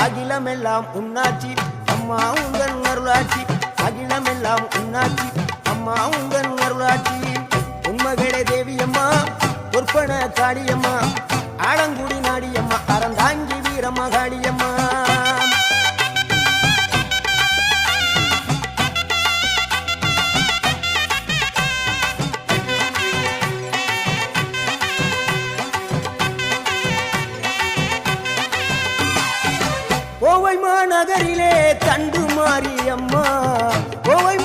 அகிலமெல்லாம் உன்னாட்சி அம்மா உங்கள் அருளாட்சி அகிலமெல்லாம் உன்னாட்சி அம்மா உங்கள் அருளாட்சி உண்மகளே தேவியம்மா பொற்பன காளியம்மா ஆலங்குடி நாடியம்மா அறந்தாங்கி வீரம்மா காளியம்மா கோவை மாநகரிலே தண்டு மாரியம்மா கோவை